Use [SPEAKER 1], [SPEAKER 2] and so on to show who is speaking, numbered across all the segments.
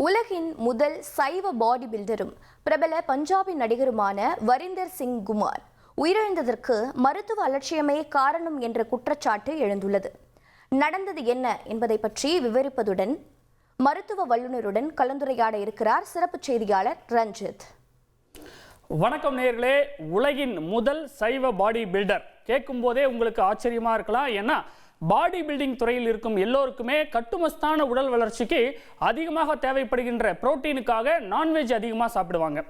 [SPEAKER 1] உலகின் முதல் சைவ பாடி பில்டரும் பிரபல பஞ்சாபி நடிகருமான வரிந்தர் சிங் குமார் உயிரிழந்ததற்கு மருத்துவ அலட்சியமே காரணம் என்ற குற்றச்சாட்டு எழுந்துள்ளது. நடந்தது என்ன என்பதை பற்றி விவரிப்பதுடன் மருத்துவ வல்லுநருடன் கலந்துரையாட இருக்கிறார் சிறப்பு செய்தியாளர் ரஞ்சித்.
[SPEAKER 2] வணக்கம் நேயர்களே. உலகின் முதல் சைவ பாடி பில்டர் கேட்கும் போதே உங்களுக்கு ஆச்சரியமா இருக்கலாம். ஏன்னா பாடி பில்டிங் துறையில் இருக்கும் எல்லோருக்குமே கட்டுமஸ்தான உடல் வளர்ச்சிக்கு அதிகமாக தேவைப்படுகின்ற புரோட்டீனுக்காக நான்வெஜ் அதிகமாக சாப்பிடுவாங்க.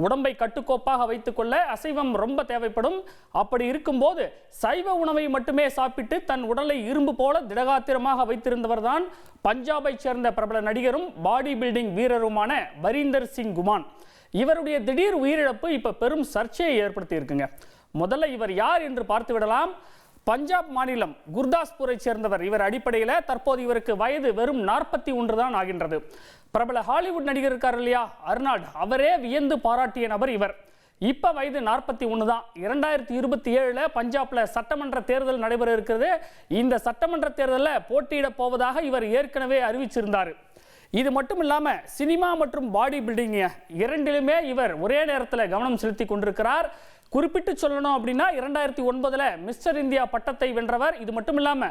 [SPEAKER 2] உடம்பை கட்டுக்கோப்பாக வைத்துக்கொள்ள அசைவம் ரொம்ப தேவைப்படும். அப்படி இருக்கும்போது சைவ உணவை மட்டுமே சாப்பிட்டு தன் உடலை இரும்பு போல திடகாத்திரமாக வைத்திருந்தவர் தான் பஞ்சாபை சேர்ந்த பிரபல நடிகரும் பாடி பில்டிங் வீரருமான வரிந்தர் சிங் குமார். இவருடைய திடீர் உயிரிழப்பு இப்ப பெரும் சர்ச்சையை ஏற்படுத்தி இருக்குங்க. முதல்ல இவர் யார் என்று பார்த்து விடலாம். பஞ்சாப் மாநிலம் குர்தாஸ்பூரை சேர்ந்தவர். இவர் அடிப்படையில் தற்போது இவருக்கு வயது வெறும் 41 தான் ஆகின்றது. பிரபல ஹாலிவுட் நடிகர் இருக்கார் இல்லையா, அர்னால்ட், அவரே வியந்து பாராட்டிய நபர் இவர். இப்ப வயது 41 தான். 2027 பஞ்சாப்ல சட்டமன்ற தேர்தல் நடைபெற இருக்கிறது. இந்த சட்டமன்ற தேர்தலில் போட்டியிட போவதாக இவர் ஏற்கனவே அறிவிச்சிருந்தார். இது மட்டும் இல்லாம சினிமா மற்றும் பாடி பில்டிங் இரண்டிலுமே இவர் ஒரே நேரத்தில் கவனம் செலுத்தி கொண்டிருக்கிறார். குறிப்பிட்டு சொல்லணும் அப்படின்னா 2009 மிஸ்டர் இந்தியா பட்டத்தை வென்றவர். இது மட்டும் இல்லாம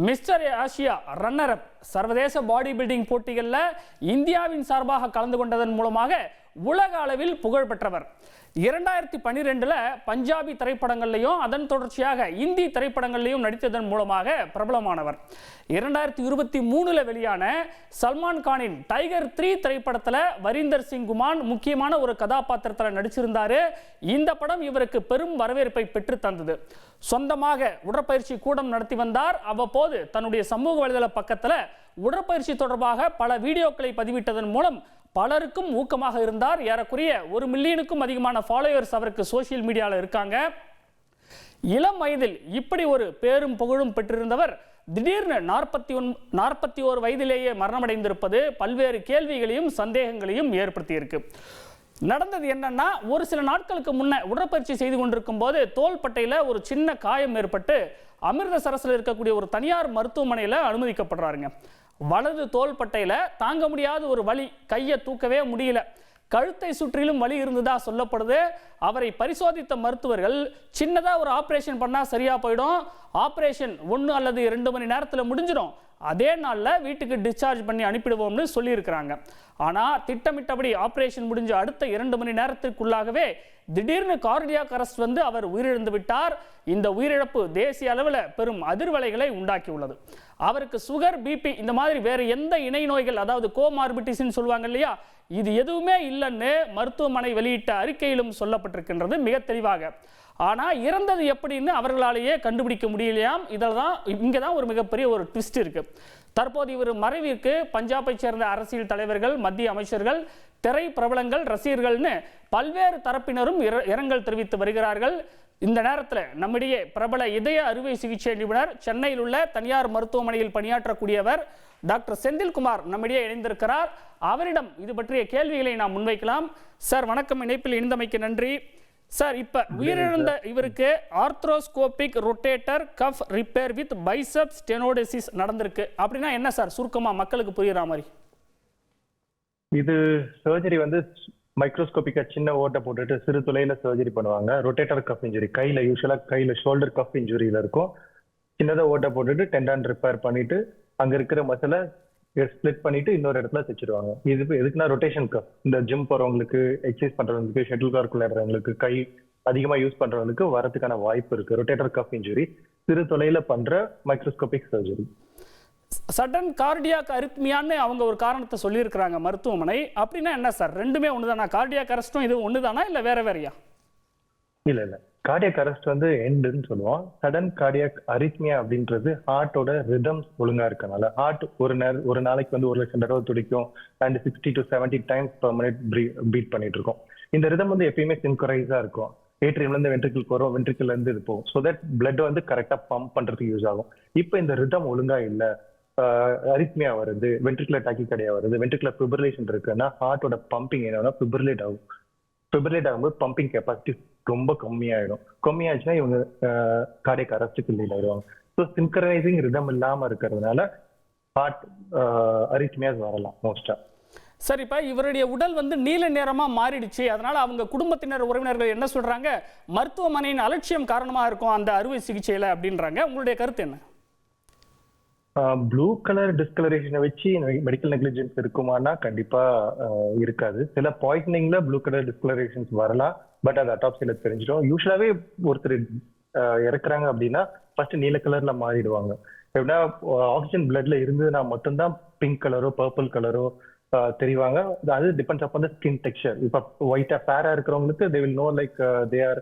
[SPEAKER 2] மிஸ்டர் ஆசியா ரன்னர் அப் சர்வதேச பாடி பில்டிங் போட்டிகளில் இந்தியாவின் சார்பாக கலந்து கொண்டதன் மூலமாக உலக அளவில் புகழ் பெற்றவர். 2012 பஞ்சாபி திரைப்படங்கள்லையும் அதன் தொடர்ச்சியாக இந்தி திரைப்படங்கள்லையும் நடித்ததன் மூலமாக பிரபலமானவர். 2023 வெளியான சல்மான் கானின் டைகர் 3 திரைப்படத்தில் வரிந்தர் சிங் குமார் முக்கியமான ஒரு கதாபாத்திரத்தில் நடிச்சிருந்தாரு. இந்த படம் இவருக்கு பெரும் வரவேற்பை பெற்று தந்தது. சொந்தமாக உடற்பயிற்சி கூடம் நடத்தி வந்தார். அவ்வப்போது தன்னுடைய சமூக வலைதள பக்கத்தில் உடற்பயிற்சி தொடர்பாக பல வீடியோக்களை பதிவிட்டதன் மூலம் பலருக்கும் ஊக்கமாக இருந்தார். ஏறக்குறைய 1 மில்லியனுக்கும் அதிகமான ஃபாலோவர்ஸ் அவருக்கு சோசியல் மீடியாவில் இருக்காங்க. இளம் வயதில் இப்படி ஒரு பேரும் புகழும் பெற்றிருந்தவர் திடீர்னு 41 வயதிலேயே மரணமடைந்திருப்பது பல்வேறு கேள்விகளையும் சந்தேகங்களையும் ஏற்படுத்தியிருக்கு. நடந்தது என்னன்னா, ஒரு சில நாட்களுக்கு முன்ன உடற்பயிற்சி செய்து கொண்டிருக்கும் போது தோள்பட்டையில் ஒரு சின்ன காயம் ஏற்பட்டு அமிர்தசரஸில் இருக்கக்கூடிய ஒரு தனியார் மருத்துவமனையில் அனுமதிக்கப்படுறாருங்க. வலது தோள்பட்டையில் தாங்க முடியாத ஒரு வலி, கையை தூக்கவே முடியல, கழுத்தை சுற்றிலும் வலி இருந்ததா சொல்லப்படுது. அவரை பரிசோதித்த மருத்துவர்கள் சின்னதாக ஒரு ஆப்ரேஷன் பண்ணால் சரியாக போயிடும், ஆப்ரேஷன் 1 அல்லது 2 மணி நேரத்தில் முடிஞ்சிடும், அதே நாளில் வீட்டுக்கு டிஸ்சார்ஜ் பண்ணி அனுப்பிடுவோம்னு சொல்லியிருக்கிறாங்க. ஆனால் திட்டமிட்டபடி ஆப்ரேஷன் முடிஞ்ச அடுத்த 2 மணி நேரத்திற்குள்ளாகவே திடீர்னு கார்டியாக் அரெஸ்ட் வந்து அவர் உயிரிழந்து விட்டார். இந்த உயிரிழப்பு தேசிய அளவில் பெரும் அதிர்வலைகளை உண்டாக்கியுள்ளது. அவருக்கு சுகர், பிபி இந்த மாதிரி வேறு எந்த இணை நோய்கள், அதாவது கோமார்பிட்டிஸ்ன்னு சொல்லுவாங்க இல்லையா, இது எதுவுமே இல்லைன்னு மருத்துவமனை வெளியிட்ட அறிக்கையிலும் சொல்லப்பட்டிருக்கின்றது மிக தெளிவாக. ஆனால் இறந்தது எப்படின்னு அவர்களாலேயே கண்டுபிடிக்க முடியலையாம். இங்கே தான் ஒரு மிகப்பெரிய ஒரு ட்விஸ்ட் இருக்கு. தற்போது இவர் மறைவிற்கு பஞ்சாபை சேர்ந்த அரசியல் தலைவர்கள், மத்திய அமைச்சர்கள், திரை பிரபலங்கள், ரசிகர்கள்னு பல்வேறு தரப்பினரும் இரங்கல் தெரிவித்து வருகிறார்கள். இந்த நேரத்தில் நம்மிடையே பிரபல இதய அறுவை சிகிச்சை நிபுணர், சென்னையில் உள்ள தனியார் மருத்துவமனையில் பணியாற்றக்கூடியவர் டாக்டர் செந்தில்குமார் நம்மிடையே இணைந்திருக்கிறார். அவரிடம் இது பற்றிய கேள்விகளை நாம் முன்வைக்கலாம். சார் வணக்கம், இணைப்பில் இணைந்தமைக்கு நன்றி. சார், இப்ப உயிரிழந்த இவருக்கு arthroscopic rotator cuff repair with biceps tenodesis நடந்திருக்கு. அப்படின்னா என்ன சார், சுருக்கமா மக்களுக்கு புரியுற மாதிரி?
[SPEAKER 3] இது சர்ஜரி வந்து மைக்ரோஸ்கோபிக்கா சின்ன ஓட்டை போட்டுட்டு சிறு துளையில சர்ஜரி பண்ணுவாங்க. ரொட்டேட்டர் கஃப் இன்ஜுரி, யூஸ்வலா கையில ஷோல்டர் கஃப் இன்ஜுரியில இருக்கும். சின்னதா ஓட்டை போட்டுட்டு டெண்டான் ரிப்பேர் பண்ணிட்டு அங்க இருக்கிற மசிலை ஸ்பிளிட் பண்ணிட்டு இன்னொரு இடத்துல தைச்சிருவாங்க. இது எதுக்குன்னா ரொட்டேஷன் கஃப், இந்த ஜிம் போறவங்களுக்கு, எக்ஸசைஸ் பண்றவங்களுக்கு, ஷட்டில் கார்க் விளையாடுறவங்களுக்கு, கை அதிகமா யூஸ் பண்றவங்களுக்கு வரதுக்கான வாய்ப்பு இருக்கு. ரொட்டேட்டர் கஃப் இன்ஜுரி சிறு தொலைல பண்ற மைக்ரோஸ்கோபிக் சர்ஜரி.
[SPEAKER 2] சடன் கார்டியாக் அரித்மியான்னு அவங்க ஒரு காரணத்தை சொல்லியிருக்கிறாங்க மருத்துவமனை. அப்படின்னா என்ன சார், ரெண்டுமே ஒண்ணுதானா? கார்டியாக் அரெஸ்டும் இது ஒண்ணுதானா இல்ல வேற வேறையா?
[SPEAKER 3] இல்ல கார்டியாக் அரெஸ்ட் வந்து எண்டுன்னு சொல்லுவோம். சடன் கார்டியாக் அரித்மியா அப்படின்றது ஹார்ட்டோட ரிதம் ஒழுங்கா இருக்கனால. ஹார்ட் ஒரு நாளைக்கு வந்து 1,00,000 தடவை துடிக்கும் and 60 to 70 times per minute beat பண்ணிட்டு இருக்கோம். இந்த ரிதம் வந்து எப்பயுமே சின்கரைஸா இருக்கும். ஏட்ரியம்ல இருந்து வென்ட்ரிக்கிள் போறோம், வென்ட்ரிக்கிள்ல இருந்து இது போகும். ஸோ தட் பிளட் வந்து கரெக்டா பம்ப் பண்றதுக்கு யூஸ் ஆகும். இப்போ இந்த ரிதம் ஒழுங்கா இல்ல, அரித்மியா வருது, வென்ட்ரிகுலர் டாக்கிகார்டியா வருது, வென்ட்ரிகுலர் ஃபிப்ரிலேஷன் இருக்குன்னா ஹார்ட்டோட பம்பிங் என்னன்னா ஃபிப்ரிலேட் ஆகும். ஃபிப்ரிலேட் ஆகும்போது பம்பிங் கெப்பாசிட்டி ரொம்ப கம்மியாச்சுன்னா இவங்க கார்டியாக் அரெஸ்ட்டுக்கு லீட் ஆயிடுவாங்க. ஸோ சின்கரைசிங் ரிதம் இல்லாம இருக்கிறதுனால ஹார்ட் அரித்மியாஸ் வரலாம் மோஸ்டா.
[SPEAKER 2] சரி, இப்போ இவருடைய உடல் வந்து நீல நிறமா மாறிடுச்சு, அதனால அவங்க குடும்பத்தினர் உறவினர்கள் என்ன சொல்றாங்க, மருத்துவமனையின் அலட்சியம் காரணமா இருக்கும் அந்த அறுவை சிகிச்சையில அப்படின்றாங்க. உங்களுடைய கருத்து என்ன?
[SPEAKER 3] ப்ளூ கலர் டிஸ்கலரேஷனை வச்சு மெடிக்கல் நெக்லிஜென்ஸ் இருக்குமானா கண்டிப்பா இருக்காது. சில பாய்சனிங்ல ப்ளூ கலர் டிஸ்கலரேஷன்ஸ் வரலாம், பட் அது அட்டாப்சியில தெரிஞ்சிடும். யூஸ்வலாவே ஒருத்தர் இறக்குறாங்க அப்படின்னா ஃபர்ஸ்ட் நீல கலர்ல மாறிடுவாங்க. எப்படின்னா ஆக்சிஜன் பிளட்ல இருந்ததுன்னா மட்டும்தான் பிங்க் கலரோ பர்பிள் கலரோ தெரிவாங்க. அது depends upon the skin texture. இப்போ ஒயிட்டா ஃபேரா இருக்கிறவங்களுக்கு they will know like they are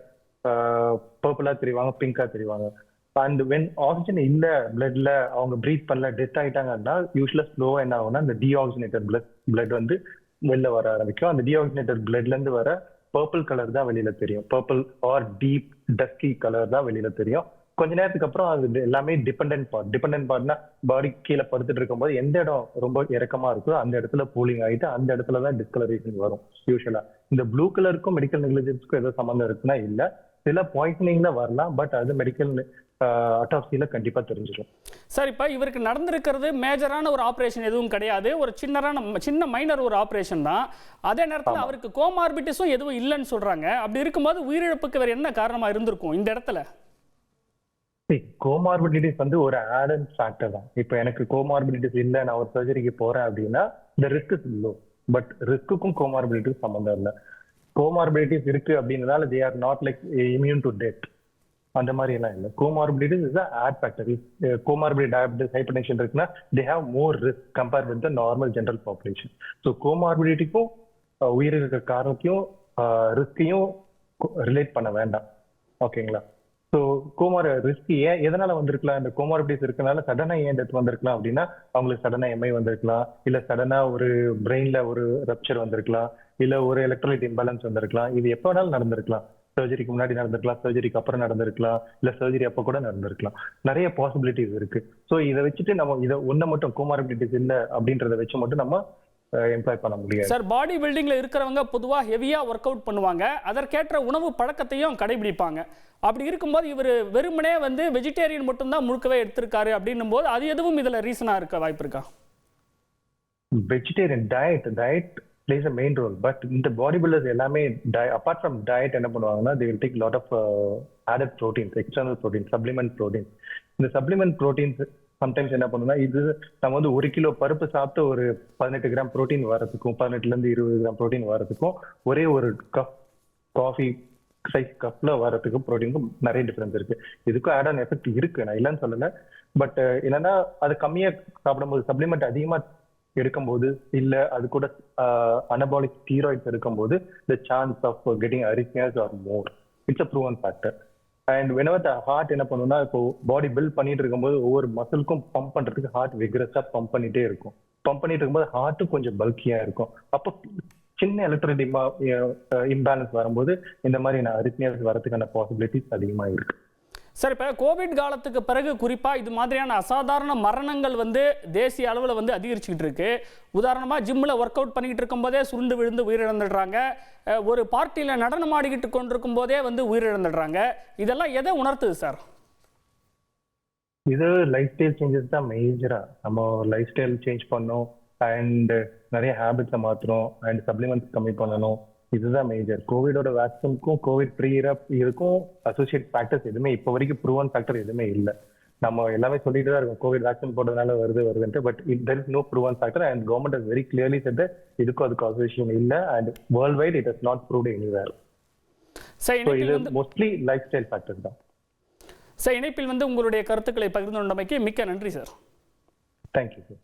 [SPEAKER 3] பர்பிளா தெரிவாங்க, பிங்கா தெரிவாங்க. அண்ட் வென் ஆக்சிஜன் இல்ல பிளட்ல, அவங்க பிரீத் பண்ணல, டெத் ஆயிட்டாங்கன்னா யூஸ்வலா ஸ்லோவா என்ன ஆகும்னா இந்த டீஆக்சிஜனேட்டட் பிளட் வந்து வெளில வர ஆரம்பிக்கும். அந்த டீஆக்சிஜனேட்டட் பிளட்ல இருந்து வர பர்பிள் கலர் தான் வெளியில தெரியும். Purple R deep dusky colour தான் வெளியில தெரியும். கொஞ்ச நேரத்துக்கு அப்புறம் அது எல்லாமே டிபெண்டன்ட் பார்ட்னா பாடி கீழே படுத்துட்டு இருக்கும்போது எந்த இடம் ரொம்ப இறக்கமா இருக்கோ அந்த இடத்துல கூலிங் ஆயிட்டு அந்த இடத்துல தான் டிஸ்கலரேஷன் வரும். யூஸ்வலா இந்த ப்ளூ கலருக்கும் மெடிக்கல் நெக்லிஜென்ஸ்க்கும் ஏதோ சம்மந்தம் இருக்குன்னா இல்ல. சில பாய்சனிங்ல வரலாம், பட் அது மெடிக்கல் அட்டாப்சியில கண்டிப்பா தெரிஞ்சிடும்.
[SPEAKER 2] சார், இப்போ இவருக்கு நடந்திருக்கிறது மேஜரான ஒரு ஆப்ரேஷன் எதுவும் கிடையாது, ஒரு சின்ன மைனர் ஒரு ஆப்ரேஷன் தான். அதே நேரத்தில் அவருக்கு கோமார்பிட்டிஸும் எதுவும் இல்லைன்னு சொல்றாங்க. அப்படி இருக்கும்போது உயிரிழப்புக்கு வேற என்ன காரணமா இருந்திருக்கும் இந்த இடத்துல?
[SPEAKER 3] கோமார்பிடிட்டிஸ் வந்து ஒரு ஆடட் ஃபேக்டர் தான். இப்போ எனக்கு கோமார்பிடிட்டிஸ் இல்லை, நான் ஒரு சர்ஜரிக்கு போறேன் அப்படின்னா இந்த ரிஸ்க் இஸ் லோ. பட் ரிஸ்க்குக்கும் கோமார்பிடிட்டிஸ் சம்மந்தம் இல்லை. கோமார்பிடிட்டிஸ் இருக்கு அப்படின்றதால they are not like immune to death, அந்த மாதிரி எல்லாம் இல்லை. Comorbidities is add factor. Comorbid diabetes hypertension இருக்குன்னா they have more risk compared with the normal general population. So கோமார்பிடிட்டிக்கும் உயிரிழக்க காரணத்தையும் ரிஸ்கையும் ரிலேட் பண்ண வேண்டாம். ஓகேங்களா? ஸோ ரிஸ்க் எதனால வந்திருக்கலாம், இந்த கோமார்பிடிஸ் இருக்கனால சடனா ஏன் டெத் வந்திருக்கலாம் அப்படின்னா அவங்களுக்கு சடனா எம்ஐ வந்திருக்கலாம், இல்ல சடனா ஒரு பிரெயின்ல ஒரு ரப்சர் வந்திருக்கலாம், இல்ல ஒரு எலக்ட்ரோலைட் இம்பேலன்ஸ் வந்திருக்கலாம். இது எப்போ வேணாலும் நடந்திருக்கலாம். சர்ஜரிக்கு முன்னாடி நடந்திருக்கலாம், சர்ஜரிக்கு அப்புறம் நடந்திருக்கலாம், இல்ல சர்ஜரி அப்போ கூட நடந்திருக்கலாம். நிறைய பாசிபிலிட்டிஸ் இருக்கு. ஸோ இதை வச்சுட்டு நம்ம இதை ஒன்றை மட்டும் கோமார்பிடிட்டிஸ் இல்லை அப்படின்றத வச்சு மட்டும் நம்ம எம்ப்ளாய் பண்ண முடியாது.
[SPEAKER 2] சார், பாடி பில்டிங்ல இருக்கிறவங்க பொதுவா ஹெவியா ஒர்க் அவுட் பண்ணுவாங்க, அதற்கேற்ற உணவு பழக்கத்தையும் கடைபிடிப்பாங்க. அப்படி இருக்கும்போது இவர் வெறுமனே வந்து வெஜிடேரியன் மட்டும்தான் முழுக்கவே எடுத்திருக்காரு அப்படின்னும் போது அது எதுவும் இதுல ரீசனா இருக்க வாய்ப்பு இருக்கா?
[SPEAKER 3] Vegetarian diet plays a main role, but இந்த பாடி பில்டர்ஸ் எல்லாமே apart from diet என்ன பண்ணுவாங்கன்னா they will take lot of added proteins, external proteins, supplement proteins. இந்த supplement proteins சம்டைம்ஸ் என்ன பண்ணுன்னா, இது நம்ம வந்து 1 கிலோ பருப்பு சாப்பிட்டு ஒரு 18 கிராம் புரோட்டீன் வரதுக்கும் 18ல இருந்து 20 கிராம் புரோட்டீன் வரதுக்கும் ஒரே ஒரு கப் காஃபி சைஸ் கப்ல வரதுக்கும் புரோட்டீனுக்கும் நிறைய டிஃபரன்ஸ் இருக்கு. இதுக்கும் ஆட் ஆன் எஃபெக்ட் இருக்கு, நான் இல்லைன்னு சொல்லல. பட் என்னன்னா அது கம்மியா சாப்பிடும்போது, சப்ளிமெண்ட் அதிகமா எடுக்கும்போது, இல்ல அது கூட அனபாலிக் ஸ்டீராய்ட்ஸ் எடுக்கும்போது the chance of getting arrhythmias are more. It's a proven factor. And whenever the heart என்ன பண்ணுன்னா, இப்போ பாடி பில்ட் பண்ணிட்டு இருக்கும்போது ஒவ்வொரு மசிலுக்கும் பம்ப் பண்றதுக்கு ஹார்ட் விக்ரஸா பம்ப் பண்ணிட்டே இருக்கும். பம்ப் பண்ணிட்டு இருக்கும்போது ஹார்ட்டும் கொஞ்சம் பல்கியா இருக்கும். அப்போ சின்ன எலக்ட்ரோலைட் இம்பேலன்ஸ் வரும்போது இந்த மாதிரி அரித்மியாஸ் வரதுக்கான பாசிபிலிட்டிஸ் அதிகமா இருக்கு.
[SPEAKER 2] சார், இப்போ கோவிட் காலத்துக்கு பிறகு குறிப்பாக இது மாதிரியான அசாதாரண மரணங்கள் வந்து தேசிய அளவில் வந்து அதிகரிச்சுக்கிட்டு இருக்கு. உதாரணமாக ஜிம்மில் ஒர்க் அவுட் பண்ணிக்கிட்டு இருக்கும்போதே சுருண்டு விழுந்து உயிரிழந்துடுறாங்க, ஒரு பார்ட்டியில் நடனம் ஆடிக்கிட்டு கொண்டிருக்கும் போதே வந்து உயிரிழந்துடுறாங்க. இதெல்லாம் எதை உணர்த்துது சார்?
[SPEAKER 3] இது லைஃப் ஸ்டைல் சேஞ்சஸ் தான் மேஜரா. நம்ம லைஃப் ஸ்டைல் சேஞ்ச் பண்ணோம், அண்ட் நிறைய ஹேபிட்ஸை மாற்றணும், அண்ட் சப்ளிமெண்ட்ஸ் கம்மி பண்ணணும். இதுதான் மேஜர். கோவிடோட வேக்சினுக்கும் கோவிட் ப்ரீ இருக்கும் அசோசியேட் ஃபேக்டர்ஸ் எதுவுமே இப்போ வரைக்கும் ப்ரூவன் ஃபேக்டர் எதுவுமே இல்லை. நம்ம எல்லாமே சொல்லிட்டு தான் இருக்கோம் கோவிட் வேக்சின் போடுறதுனால வருதுன்ட்டு. But there is no proven factor, and government has very clearly said that இதுக்கும் அதுக்கு அசோசியேஷன் இல்லை, and worldwide it has not proved anywhere. So இது மோஸ்ட்லி லைஃப் ஸ்டைல் ஃபேக்டர் தான்.
[SPEAKER 2] சார், இணைப்பில் வந்து உங்களுடைய கருத்துக்களை பகிர்ந்து கொண்டமைக்கு மிக்க நன்றி சார்.
[SPEAKER 3] Thank you sir.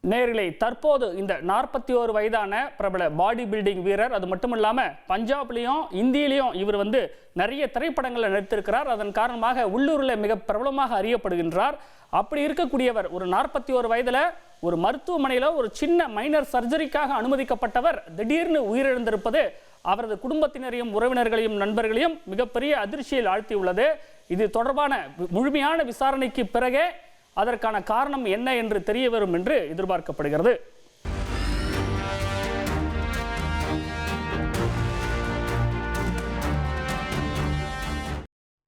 [SPEAKER 2] நேரிலே தற்போது இந்த 41 வயதான பிரபல பாடி பில்டிங் வீரர், அது மட்டும் இல்லாமல் பஞ்சாப்லேயும் இந்தியிலையும் இவர் வந்து நிறைய திரைப்படங்களில் நடித்திருக்கிறார். அதன் காரணமாக உள்ளூரில் மிக பிரபலமாக அறியப்படுகின்றார். அப்படி இருக்கக்கூடியவர் ஒரு 41 வயதில் ஒரு மருத்துவமனையில் ஒரு சின்ன மைனர் சர்ஜரிக்காக அனுமதிக்கப்பட்டவர் திடீர்னு உயிரிழந்திருப்பது அவரது குடும்பத்தினரையும் உறவினர்களையும் நண்பர்களையும் மிகப்பெரிய அதிர்ச்சியில் ஆழ்த்தியுள்ளது. இது தொடர்பான முழுமையான விசாரணைக்கு பிறகே அதற்கான காரணம் என்ன என்று தெரிய வரும் என்று எதிர்பார்க்கப்படுகிறது.